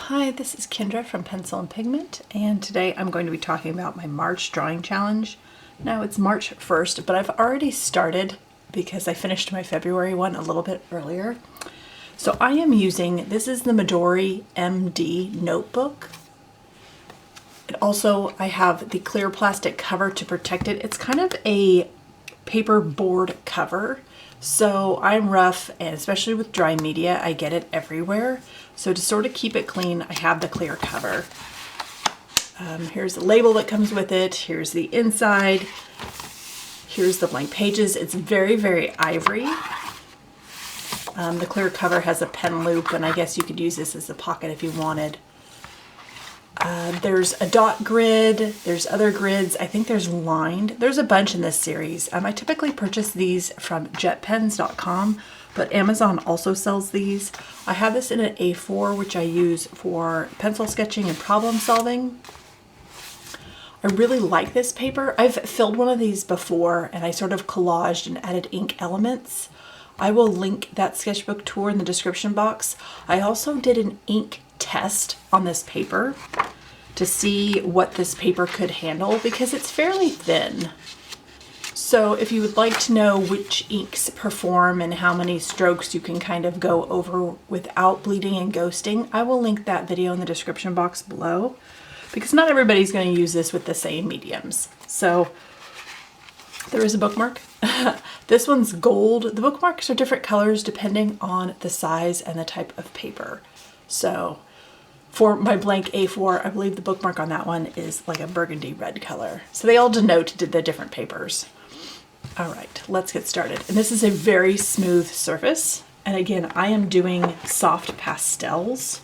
Hi, this is Kendra from Pencil and Pigment, and today I'm going to be talking about my March drawing challenge. Now it's March 1st, but I've already started because I finished my February one a little bit earlier. So I am using, this is the Midori MD notebook. I have the clear plastic cover to protect it. It's kind of a paper board cover. So I'm rough, and especially with dry media, I get it everywhere. So to sort of keep it clean, I have the clear cover. Here's the label that comes with it. Here's the inside. Here's the blank pages. It's very, very ivory. The clear cover has a pen loop, and I guess you could use this as a pocket if you wanted. There's a dot grid, there's other grids, I think there's lined. There's a bunch in this series. I typically purchase these from jetpens.com, but Amazon also sells these. I have this in an A4, which I use for pencil sketching and problem solving. I really like this paper. I've filled one of these before, and I sort of collaged and added ink elements. I will link that sketchbook tour in the description box. I also did an ink test on this paper to see what this paper could handle because it's fairly thin. So if you would like to know which inks perform and how many strokes you can kind of go over without bleeding and ghosting, I will link that video in the description box below because not everybody's going to use this with the same mediums. So there is a bookmark. This one's gold. The bookmarks are different colors depending on the size and the type of paper. So for my blank A4, I believe the bookmark on that one is like a burgundy red color. So they all denote the different papers. All right, let's get started. And this is a very smooth surface. And again, I am doing soft pastels.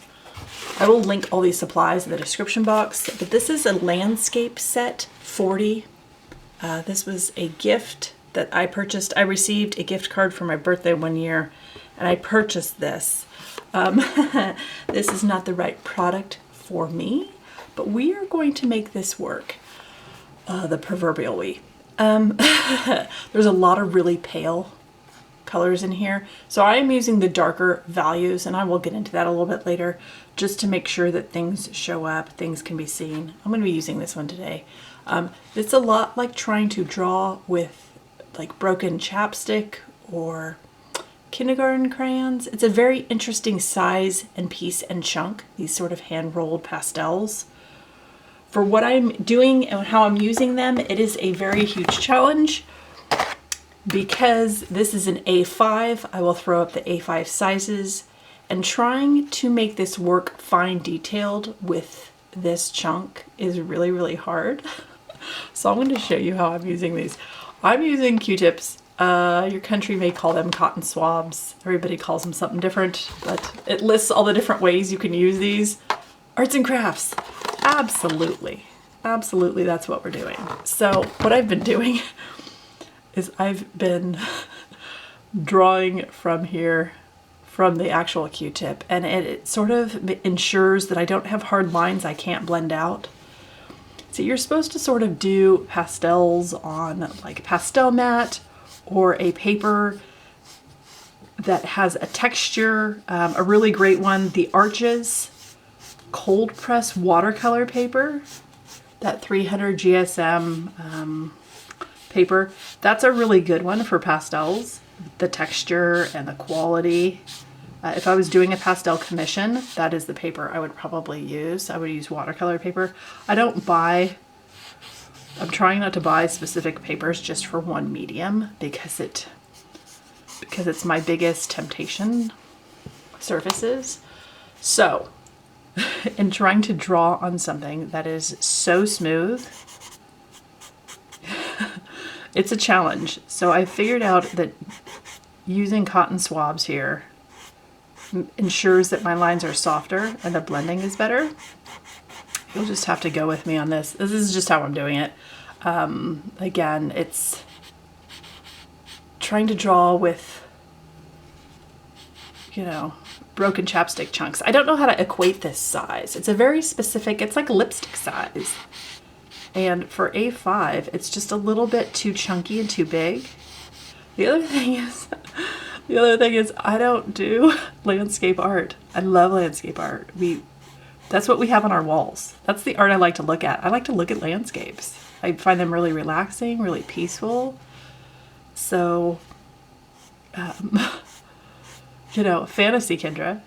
I will link all these supplies in the description box, but this is a landscape set 40. This was a gift that I purchased. I received a gift card for my birthday one year, and I purchased this. This is not the right product for me, but we are going to make this work. The proverbial we. There's a lot of really pale colors in here, so I am using the darker values, and I will get into that a little bit later, just to make sure that things show up, things can be seen. I'm going to be using this one today. It's a lot like trying to draw with like broken chapstick or kindergarten crayons. It's a very interesting size and piece and chunk, these sort of hand-rolled pastels. For what I'm doing and how I'm using them, it is a very huge challenge. Because this is an A5, I will throw up the A5 sizes, and trying to make this work fine detailed with this chunk is really, really hard. So I'm going to show you how I'm using these. I'm using Q-tips. Your country may call them cotton swabs. Everybody calls them something different, but it lists all the different ways you can use these. Arts and crafts. Absolutely. Absolutely, that's what we're doing. So what I've been doing is I've been drawing from here, from the actual Q-tip, and it sort of ensures that I don't have hard lines I can't blend out. So you're supposed to sort of do pastels on like a pastel mat or a paper that has a texture. A really great one, the Arches cold press watercolor paper, that 300 GSM paper. That's a really good one for pastels, the texture and the quality. If I was doing a pastel commission, that is the paper I would probably use. I would use watercolor paper. I'm trying not to buy specific papers just for one medium because it's my biggest temptation surfaces. So in trying to draw on something that is so smooth, it's a challenge. So I figured out that using cotton swabs here ensures that my lines are softer and the blending is better. You'll just have to go with me on this. This is just how I'm doing it. Again, it's trying to draw with, you know, broken chapstick chunks. I don't know how to equate this size. It's a very specific, it's like lipstick size. And for A5, it's just a little bit too chunky and too big. The other thing is I don't do landscape art. I love landscape art. That's what we have on our walls. That's the art I like to look at. I like to look at landscapes. I find them really relaxing, really peaceful. So, you know, Fantasy Kendra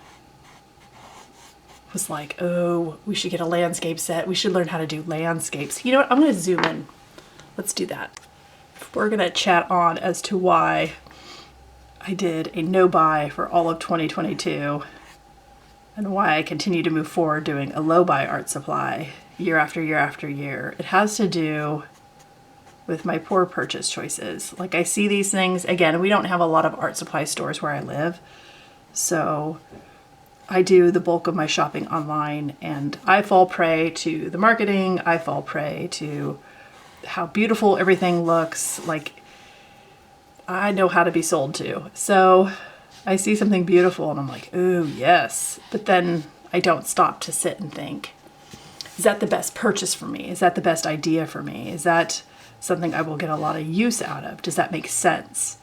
was like, oh, we should get a landscape set. We should learn how to do landscapes. You know what? I'm going to zoom in. Let's do that. We're going to chat on as to why I did a no buy for all of 2022 and why I continue to move forward doing a low buy art supply year after year after year. It has to do with my poor purchase choices. Like, I see these things, again, we don't have a lot of art supply stores where I live, so I do the bulk of my shopping online, and I fall prey to the marketing. I fall prey to how beautiful everything looks. Like, I know how to be sold to. So I see something beautiful and I'm like, ooh, yes. But then I don't stop to sit and think, is that the best purchase for me? Is that the best idea for me? Is that something I will get a lot of use out of? Does that make sense?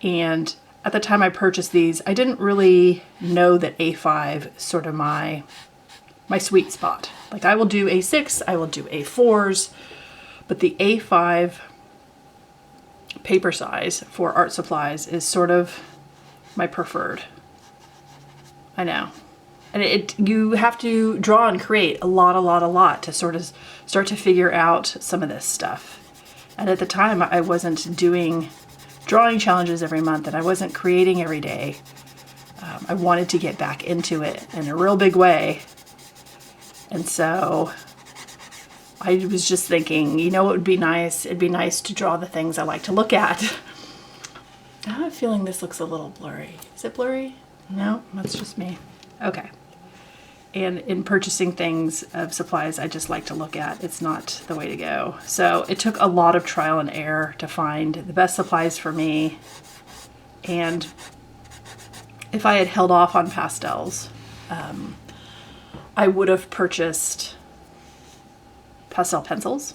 And at the time I purchased these, I didn't really know that A5 is sort of my sweet spot. Like, I will do A6, I will do A4s, but the A5 paper size for art supplies is sort of my preferred. I know. And you have to draw and create a lot to sort of start to figure out some of this stuff. And at the time I wasn't doing drawing challenges every month and I wasn't creating every day. I wanted to get back into it in a real big way. And so I was just thinking, you know what would be nice? It'd be nice to draw the things I like to look at. I have a feeling this looks a little blurry. Is it blurry? No, that's just me. Okay. And in purchasing things of supplies I just like to look at, it's not the way to go. So it took a lot of trial and error to find the best supplies for me. And if I had held off on pastels, I would have purchased pastel pencils.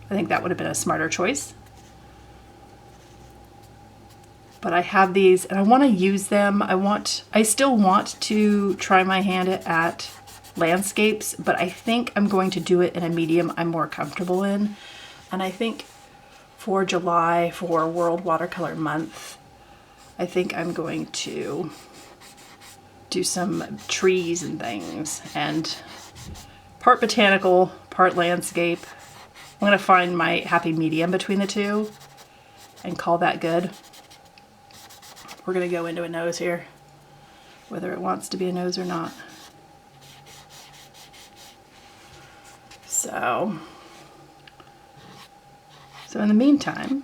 I think that would have been a smarter choice. But I have these and I want to use them. I still want to try my hand at landscapes, but I think I'm going to do it in a medium I'm more comfortable in. And I think for July, for World Watercolor Month, I think I'm going to do some trees and things, and part botanical, part landscape. I'm going to find my happy medium between the two and call that good. We're going to go into a nose here, whether it wants to be a nose or not. So in the meantime,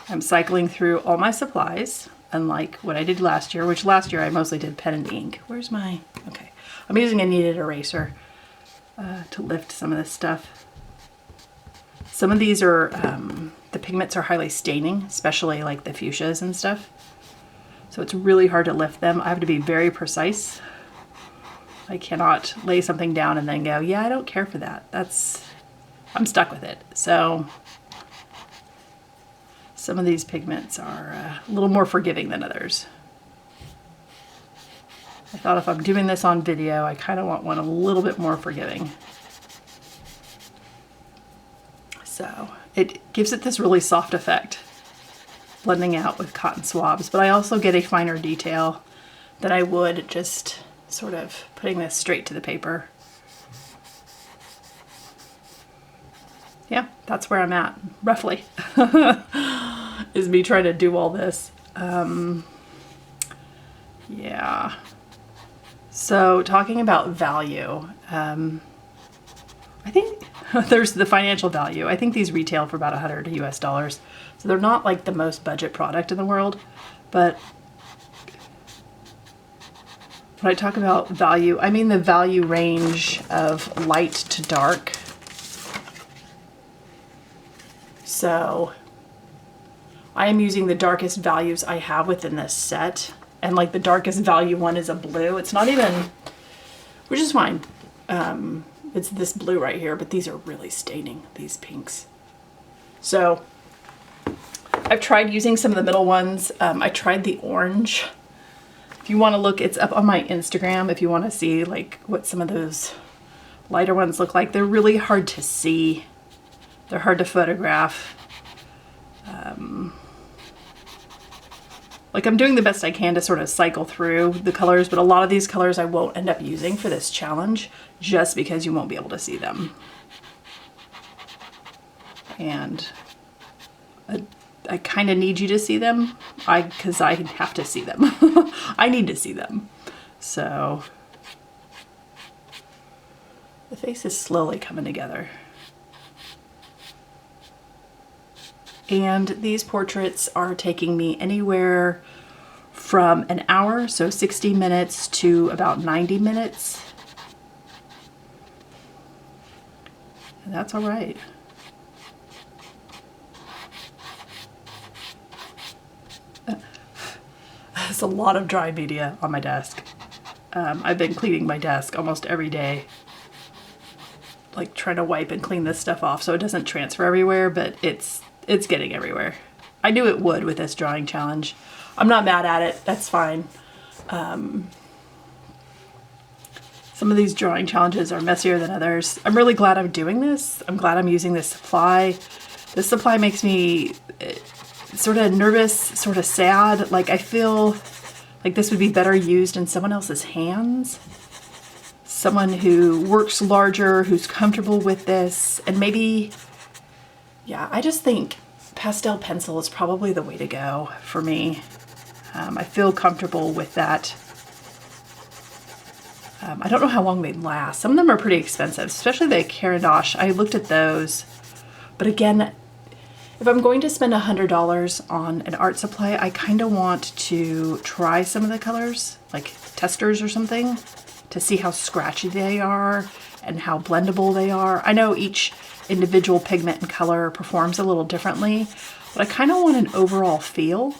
I'm cycling through all my supplies, unlike what I did last year, which last year I mostly did pen and ink. Where's my, okay. I'm using a kneaded eraser to lift some of this stuff. Some of these are, the pigments are highly staining, especially like the fuchsias and stuff. So it's really hard to lift them. I have to be very precise. I cannot lay something down and then go, yeah, I don't care for that. I'm stuck with it. So some of these pigments are a little more forgiving than others. I thought if I'm doing this on video, I kind of want one a little bit more forgiving. So it gives it this really soft effect, blending out with cotton swabs, but I also get a finer detail than I would just sort of putting this straight to the paper. Yeah, that's where I'm at, roughly, is me trying to do all this. Yeah. So talking about value, I think there's the financial value. I think these retail for about $100 US. So they're not like the most budget product in the world, but when I talk about value, I mean the value range of light to dark. So I am using the darkest values I have within this set. And like the darkest value one is a blue. It's not even, which is fine. It's this blue right here, but these are really staining, these pinks. So I've tried using some of the middle ones. I tried the orange. If you want to look, it's up on my Instagram if you want to see like what some of those lighter ones look like. They're really hard to see. They're hard to photograph. Like I'm doing the best I can to sort of cycle through the colors, but a lot of these colors I won't end up using for this challenge just because you won't be able to see them. And I kind of need you to see them because I have to see them. I need to see them. So the face is slowly coming together. And these portraits are taking me anywhere from an hour, so 60 minutes, to about 90 minutes. And that's all right. There's a lot of dry media on my desk. I've been cleaning my desk almost every day. Like trying to wipe and clean this stuff off so it doesn't transfer everywhere, but it's getting everywhere. I knew it would with this drawing challenge. I'm not mad at it, that's fine. Some of these drawing challenges are messier than others. I'm really glad I'm doing this. I'm glad I'm using this supply. This supply makes me sort of nervous, sort of sad. Like I feel like this would be better used in someone else's hands. Someone who works larger, who's comfortable with this, and maybe, yeah, I just think pastel pencil is probably the way to go for me. I feel comfortable with that. I don't know how long they last. Some of them are pretty expensive, especially the Canon. I looked at those, but again, if I'm going to spend $100 on an art supply, I kind of want to try some of the colors, like testers or something, to see how scratchy they are and how blendable they are. I know each individual pigment and color performs a little differently, but I kind of want an overall feel.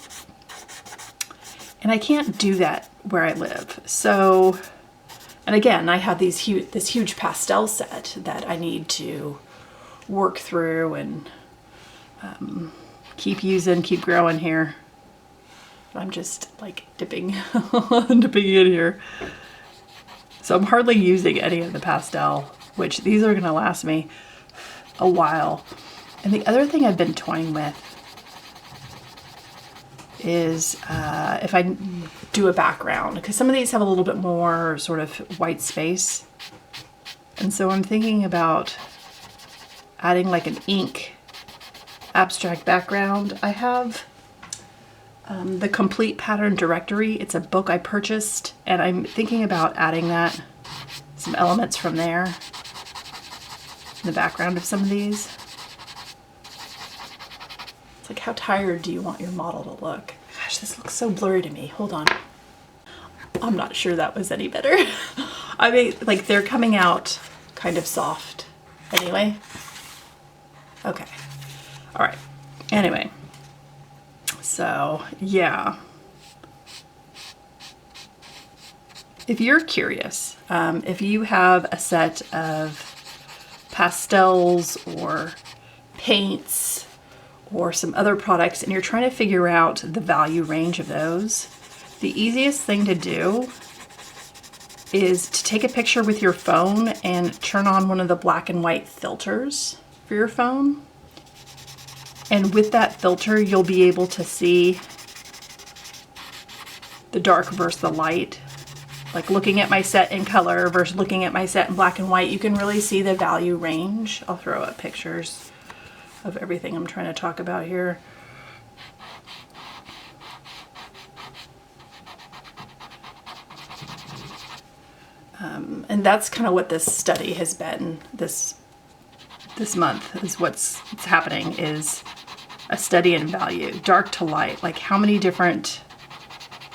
And I can't do that where I live. So, and again, I have this huge pastel set that I need to work through and keep using, keep growing here. I'm just like dipping in here. So I'm hardly using any of the pastel, which these are gonna last me a while. And the other thing I've been toying with is if I do a background, because some of these have a little bit more sort of white space. And so I'm thinking about adding like an ink abstract background. I have the Complete Pattern Directory. It's a book I purchased, and I'm thinking about adding that, some elements from there in the background of some of these. It's like, how tired do you want your model to look? Gosh, this looks so blurry to me. Hold on. I'm not sure that was any better. I mean, like they're coming out kind of soft anyway. Okay. All right. Anyway. So, yeah. If you're curious, if you have a set of pastels or paints or some other products and you're trying to figure out the value range of those, the easiest thing to do is to take a picture with your phone and turn on one of the black and white filters for your phone. And with that filter, you'll be able to see the dark versus the light. Like looking at my set in color versus looking at my set in black and white, you can really see the value range. I'll throw up pictures of everything I'm trying to talk about here. And that's kind of what this study has been this month, is what's happening is a study in value, dark to light. Like how many different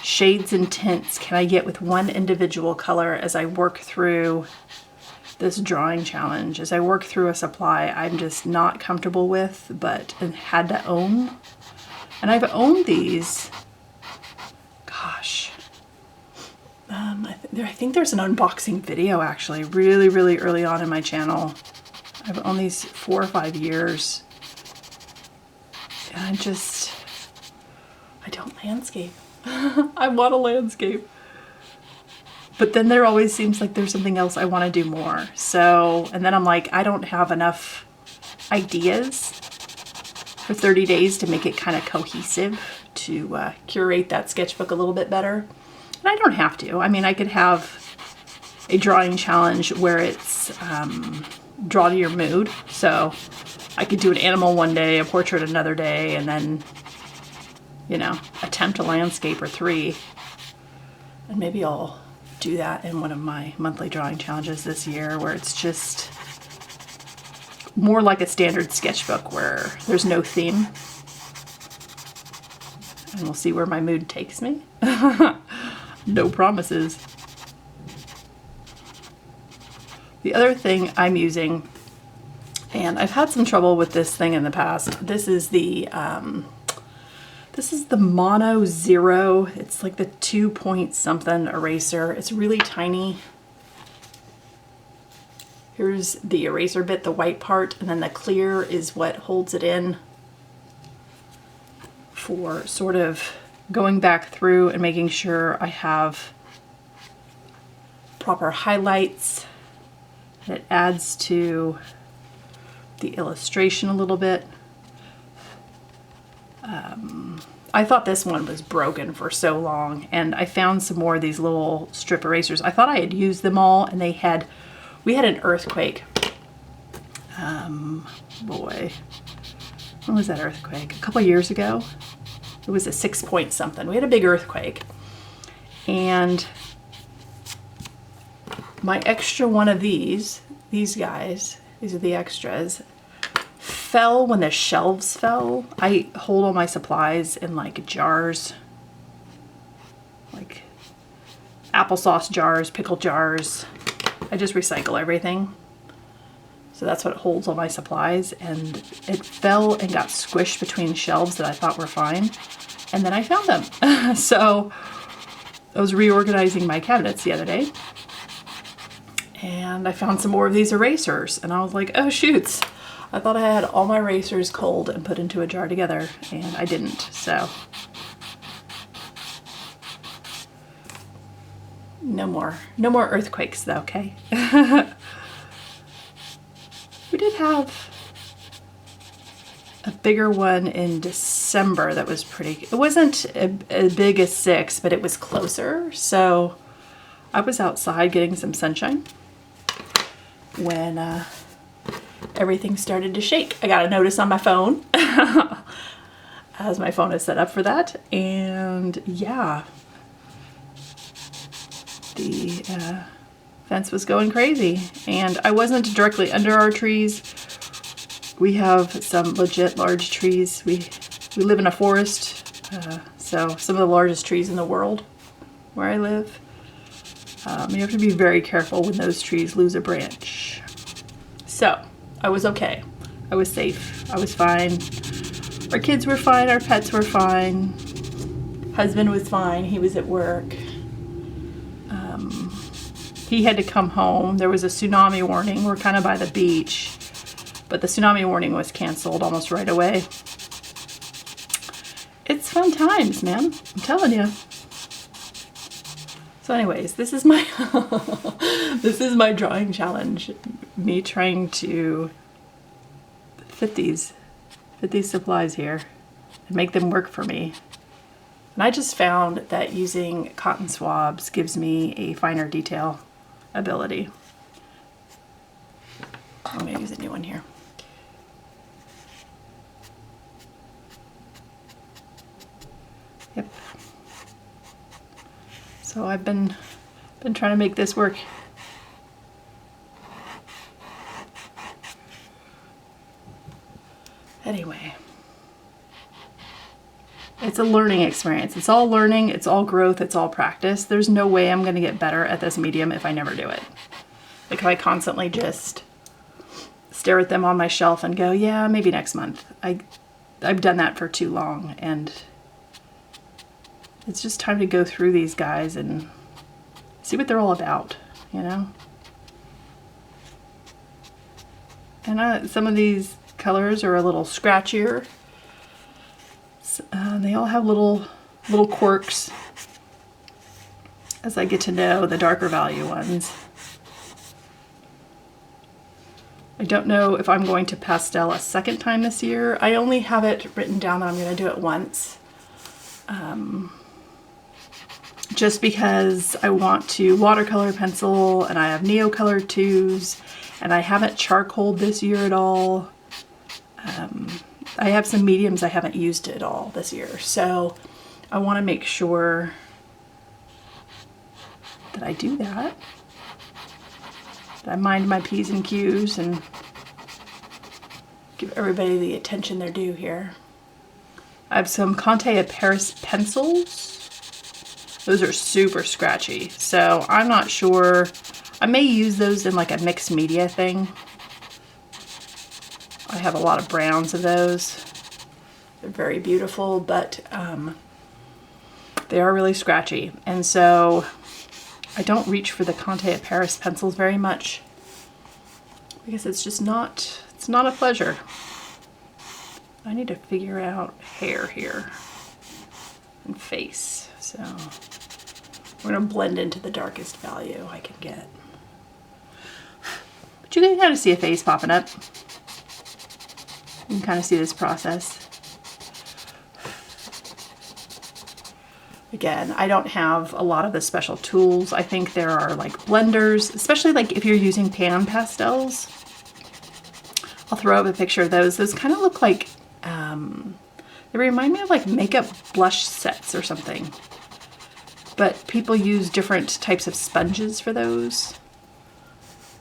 shades and tints can I get with one individual color as I work through this drawing challenge, as I work through a supply I'm just not comfortable with, but had to own. And I've owned these, gosh, I think there's an unboxing video actually really early on in my channel. I've owned these 4 or 5 years. And I don't landscape. I want a landscape. But then there always seems like there's something else I want to do more. So, and then I'm like, I don't have enough ideas for 30 days to make it kind of cohesive to curate that sketchbook a little bit better. And I don't have to. I mean, I could have a drawing challenge where it's draw to your mood. So I could do an animal one day, a portrait another day, and then, you know, attempt a landscape or 3. And maybe I'll do that in one of my monthly drawing challenges this year, where it's just more like a standard sketchbook where there's no theme. And we'll see where my mood takes me. No promises. The other thing I'm using, and I've had some trouble with this thing in the past, this is the Mono Zero. It's like the 2-point something eraser. It's really tiny. Here's the eraser bit, the white part, and then the clear is what holds it in for sort of going back through and making sure I have proper highlights. And it adds to the illustration a little bit. I thought this one was broken for so long, and I found some more of these little strip erasers. I thought I had used them all, and we had an earthquake. Boy, when was that earthquake? A couple years ago. It was a 6-point something. We had a big earthquake, and my extra one of these guys, these are the extras, fell when the shelves fell. I hold all my supplies in like jars, like applesauce jars, pickle jars. I just recycle everything. So that's what holds all my supplies, and it fell and got squished between shelves that I thought were fine. And then I found them. So I was reorganizing my cabinets the other day, and I found some more of these erasers, and I was like, oh shoots. I thought I had all my erasers cold and put into a jar together, and I didn't, so. No more earthquakes though, okay? We did have a bigger one in December that was pretty, it wasn't as big as 6, but it was closer. So I was outside getting some sunshine when everything started to shake. I got a notice on my phone as my phone is set up for that. And yeah, the fence was going crazy, and I wasn't directly under our trees. We have some legit large trees. We live in a forest, so some of the largest trees in the world where I live. You have to be very careful when those trees lose a branch. So I was okay. I was safe. I was fine. Our kids were fine. Our pets were fine. Husband was fine. He was at work. He had to come home. There was a tsunami warning. We're kind of by the beach, but the tsunami warning was canceled almost right away. It's fun times, man. I'm telling you. So anyways, this is my this is my drawing challenge. Me trying to fit these supplies here and make them work for me. And I just found that using cotton swabs gives me a finer detail ability. I'm going to use a new one here. Yep. So I've been trying to make this work. Anyway. It's a learning experience. It's all learning, it's all growth, it's all practice. There's no way I'm going to get better at this medium if I never do it. Like if I constantly just stare at them on my shelf and go, yeah, maybe next month. I've done that for too long, and it's just time to go through these guys and see what they're all about, you know? And some of these colors are a little scratchier. They all have little quirks. as I get to know the darker value ones. I don't know if I'm going to pastel a second time this year. I only have it written down that I'm going to do it once. Just because I want to watercolor pencil, and I have Neocolor 2s, and I haven't charcoaled this year at all. I have some mediums I haven't used at all this year, so I want to make sure that I do that. That I mind my P's and Q's and give everybody the attention they're due here. I have some Conte of Paris pencils. Those are super scratchy, so I'm not sure. I may use those in like a mixed media thing. I have a lot of browns of those. They're very beautiful, but they are really scratchy. And so I don't reach for the Conte of Paris pencils very much because it's just not, it's not a pleasure. I need to figure out hair here and face. So we're gonna blend into the darkest value I can get. But you can kind of see a face popping up. You can kind of see this process. Again, I don't have a lot of the special tools. I think there are like blenders, especially like if you're using pan pastels. I'll throw up a picture of those. Those kind of look like, they remind me of like makeup blush sets or something. But people use different types of sponges for those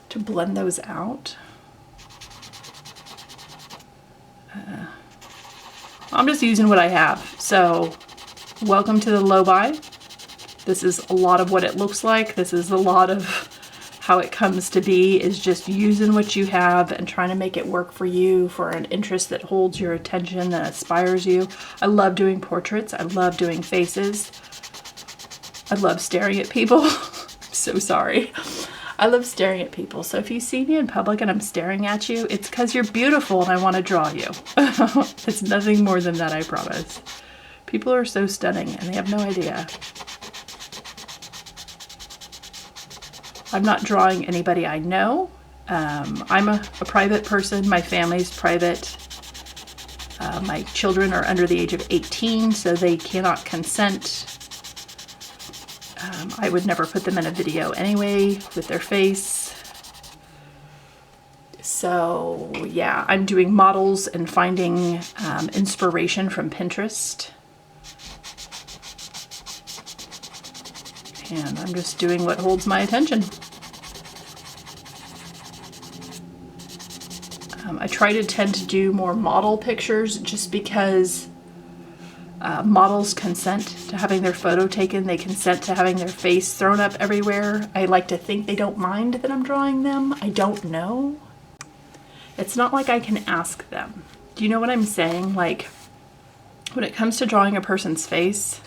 to blend those out. I'm just using what I have. So welcome to the low-buy. This is a lot of what it looks like. This is a lot of how it comes to be, is just using what you have and trying to make it work for you, for an interest that holds your attention, that inspires you. I love doing portraits. I love doing faces. I love staring at people. I'm so sorry. I love staring at people. So if you see me in public and I'm staring at you, it's because you're beautiful and I want to draw you. It's nothing more than that, I promise. People are so stunning and they have no idea. I'm not drawing anybody I know. I'm a private person. My family's private. My children are under the age of 18, so they cannot consent. I would never put them in a video anyway with their face. So yeah, I'm doing models and finding inspiration from Pinterest. And I'm just doing what holds my attention. I try to tend to do more model pictures just because models consent to having their photo taken. They consent to having their face thrown up everywhere. I like to think they don't mind that I'm drawing them. I don't know. It's not like I can ask them. Do you know what I'm saying? Like, when it comes to drawing a person's face,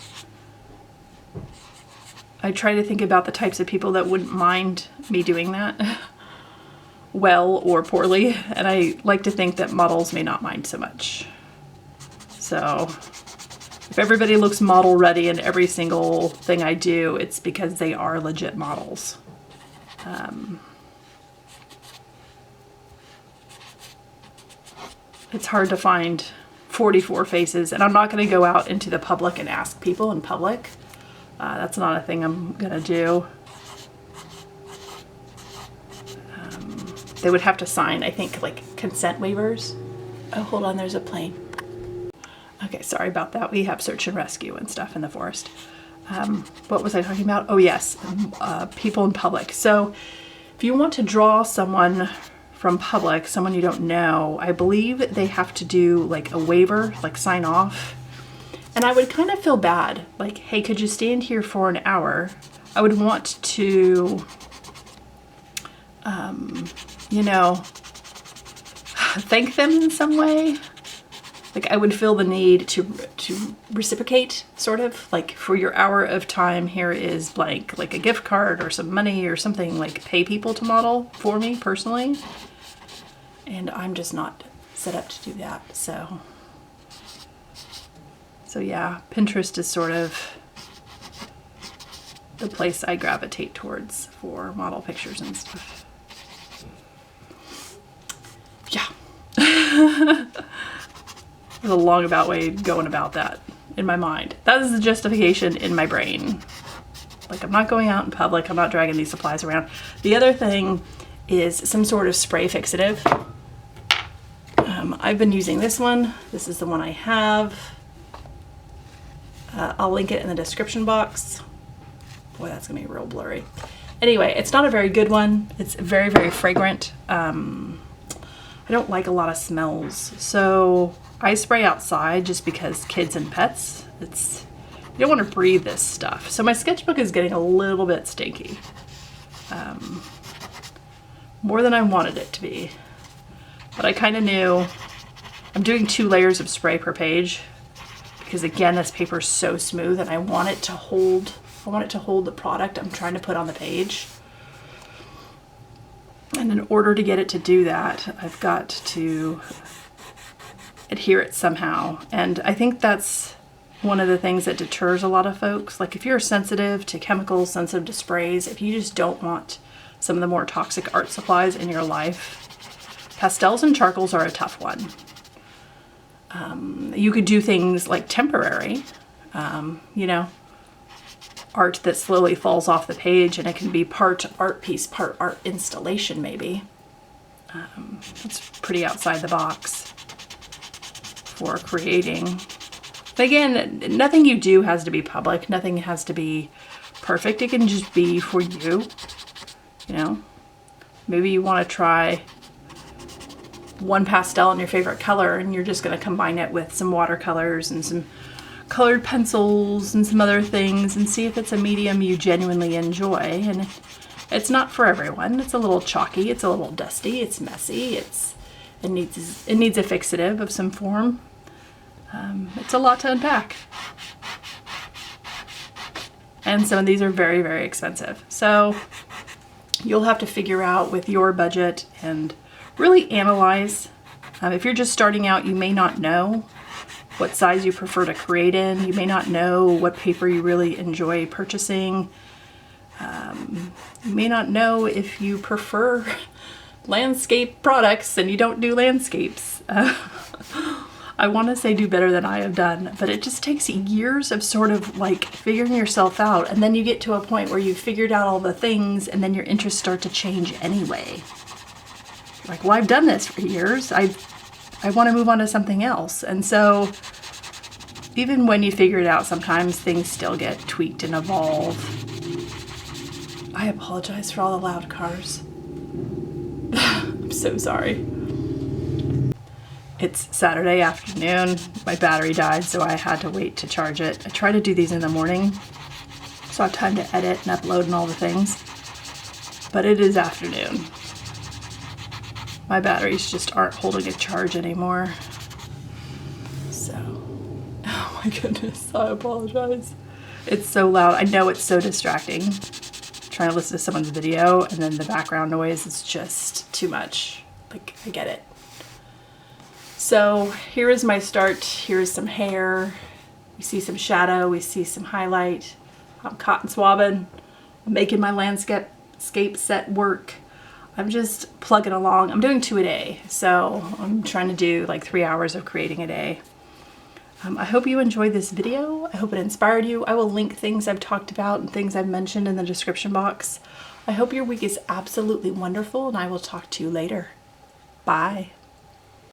I try to think about the types of people that wouldn't mind me doing that, well or poorly, and I like to think that models may not mind so much. So if everybody looks model ready in every single thing I do, it's because they are legit models. It's hard to find 44 faces, and I'm not going to go out into the public and ask people in public. That's not a thing I'm gonna do. They would have to sign, I think, like consent waivers. Oh, hold on, there's a plane. Okay, sorry about that. We have search and rescue and stuff in the forest. What was I talking about? Oh yes, people in public. So if you want to draw someone from public, someone you don't know, I believe they have to do like a waiver, like sign off. And I would kind of feel bad, like, hey, could you stand here for an hour? I would want to, you know, thank them in some way. Like, I would feel the need to reciprocate, sort of. Like, for your hour of time, here is blank, like a gift card or some money or something, like pay people to model for me personally. And I'm just not set up to do that, so yeah, Pinterest is sort of the place I gravitate towards for model pictures and stuff. Yeah. There's a long about way going about that in my mind. That is the justification in my brain. Like, I'm not going out in public, I'm not dragging these supplies around. The other thing is some sort of spray fixative. I've been using this one. This is the one I have. I'll link it in the description box. Boy, that's gonna be real blurry. Anyway, it's not a very good one. It's very, very fragrant. I don't like a lot of smells. So I spray outside just because kids and pets, you don't want to breathe this stuff. So my sketchbook is getting a little bit stinky. More than I wanted it to be. But I kind of knew I'm doing 2 layers of spray per page because, again, this paper is so smooth and I want it to hold the product I'm trying to put on the page. And in order to get it to do that, I've got to adhere it somehow. And I think that's one of the things that deters a lot of folks. Like, if you're sensitive to chemicals, sensitive to sprays, if you just don't want some of the more toxic art supplies in your life, pastels and charcoals are a tough one. You could do things like temporary, you know, art that slowly falls off the page, and it can be part art piece, part art installation maybe. It's pretty outside the box for creating. But again, nothing you do has to be public. Nothing has to be perfect. It can just be for you, you know. Maybe you want to try one pastel in your favorite color and you're just going to combine it with some watercolors and some colored pencils and some other things and see if it's a medium you genuinely enjoy. And it's not for everyone. It's a little chalky, it's a little dusty, it's messy, it needs a fixative of some form. It's a lot to unpack. And some of these are very, very expensive. So you'll have to figure out with your budget and really analyze. If you're just starting out, you may not know what size you prefer to create in. You may not know what paper you really enjoy purchasing. You may not know if you prefer landscape products and you don't do landscapes. I want to say do better than I have done, but it just takes years of sort of like figuring yourself out, and then you get to a point where you've figured out all the things and then your interests start to change anyway. Like, well, I've done this for years. I want to move on to something else. And so even when you figure it out, sometimes things still get tweaked and evolve. I apologize for all the loud cars. I'm so sorry. It's Saturday afternoon. My battery died, so I had to wait to charge it. I try to do these in the morning, so I have time to edit and upload and all the things. But it is afternoon. My batteries just aren't holding a charge anymore. So, oh my goodness, I apologize. It's so loud. I know it's so distracting. Trying to listen to someone's video and then the background noise is just too much. Like, I get it. So here is my start. Here is some hair. We see some shadow. We see some highlight. I'm cotton swabbing. I'm making my landscape set work. I'm just plugging along. I'm doing 2 a day, so I'm trying to do like 3 hours of creating a day. I hope you enjoyed this video. I hope it inspired you. I will link things I've talked about and things I've mentioned in the description box. I hope your week is absolutely wonderful, and I will talk to you later. Bye.